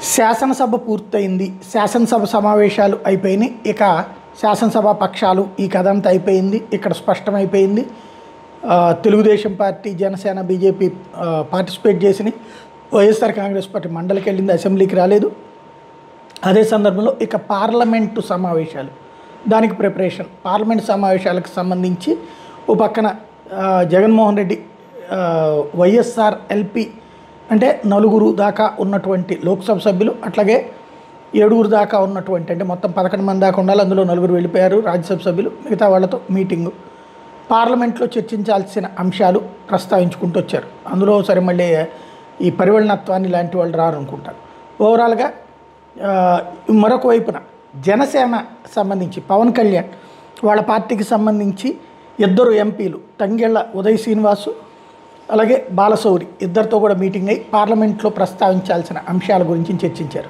శాసనసభ పూర్తయింది. శాసనసభ సమావేశాలు అయిపోయినాయి. ఇక శాసనసభ పక్షాలు ఈ కథ అంతా అయిపోయింది. ఇక్కడ స్పష్టమైపోయింది. Telugu Desam party, Janasena, BJP participate చేసినాయి. వైఎస్ఆర్ కాంగ్రెస్ పార్టీ మండలికి వెళ్ళింది, అసెంబ్లీకి రాలేదు. అదే సందర్భంలో ఇక పార్లమెంటు సమావేశాలు, దానికి ప్రిపరేషన్. పార్లమెంట్ సమావేశాలకు సంబంధించి ఓ పక్కన జగన్మోహన్ రెడ్డి వైఎస్ఆర్ ఎల్పీ అంటే 4 దాకా ఉన్నటువంటి లోక్సభ సభ్యులు, అట్లాగే 7 దాకా ఉన్నటువంటి, అంటే మొత్తం 11 మంది దాకా ఉండాలి, అందులో 4 వెళ్ళిపోయారు రాజ్యసభ సభ్యులు, మిగతా వాళ్ళతో మీటింగు. పార్లమెంట్లో చర్చించాల్సిన అంశాలు ప్రస్తావించుకుంటూ వచ్చారు. అందులో సరే మళ్ళీ ఈ పరివర్తనత్వాన్ని లాంటి వాళ్ళు రారనుకుంటారు. ఓవరాల్గా మరొక వైపున జనసేన సంబంధించి పవన్ కళ్యాణ్ వాళ్ళ పార్టీకి సంబంధించి 2 ఎంపీలు తంగెళ్ళ ఉదయ్ శ్రీనివాసు అలాగే బాలశౌరి ఇద్దరితో కూడా మీటింగ్ అయ్యి పార్లమెంట్లో ప్రస్తావించాల్సిన అంశాల గురించి చర్చించారు.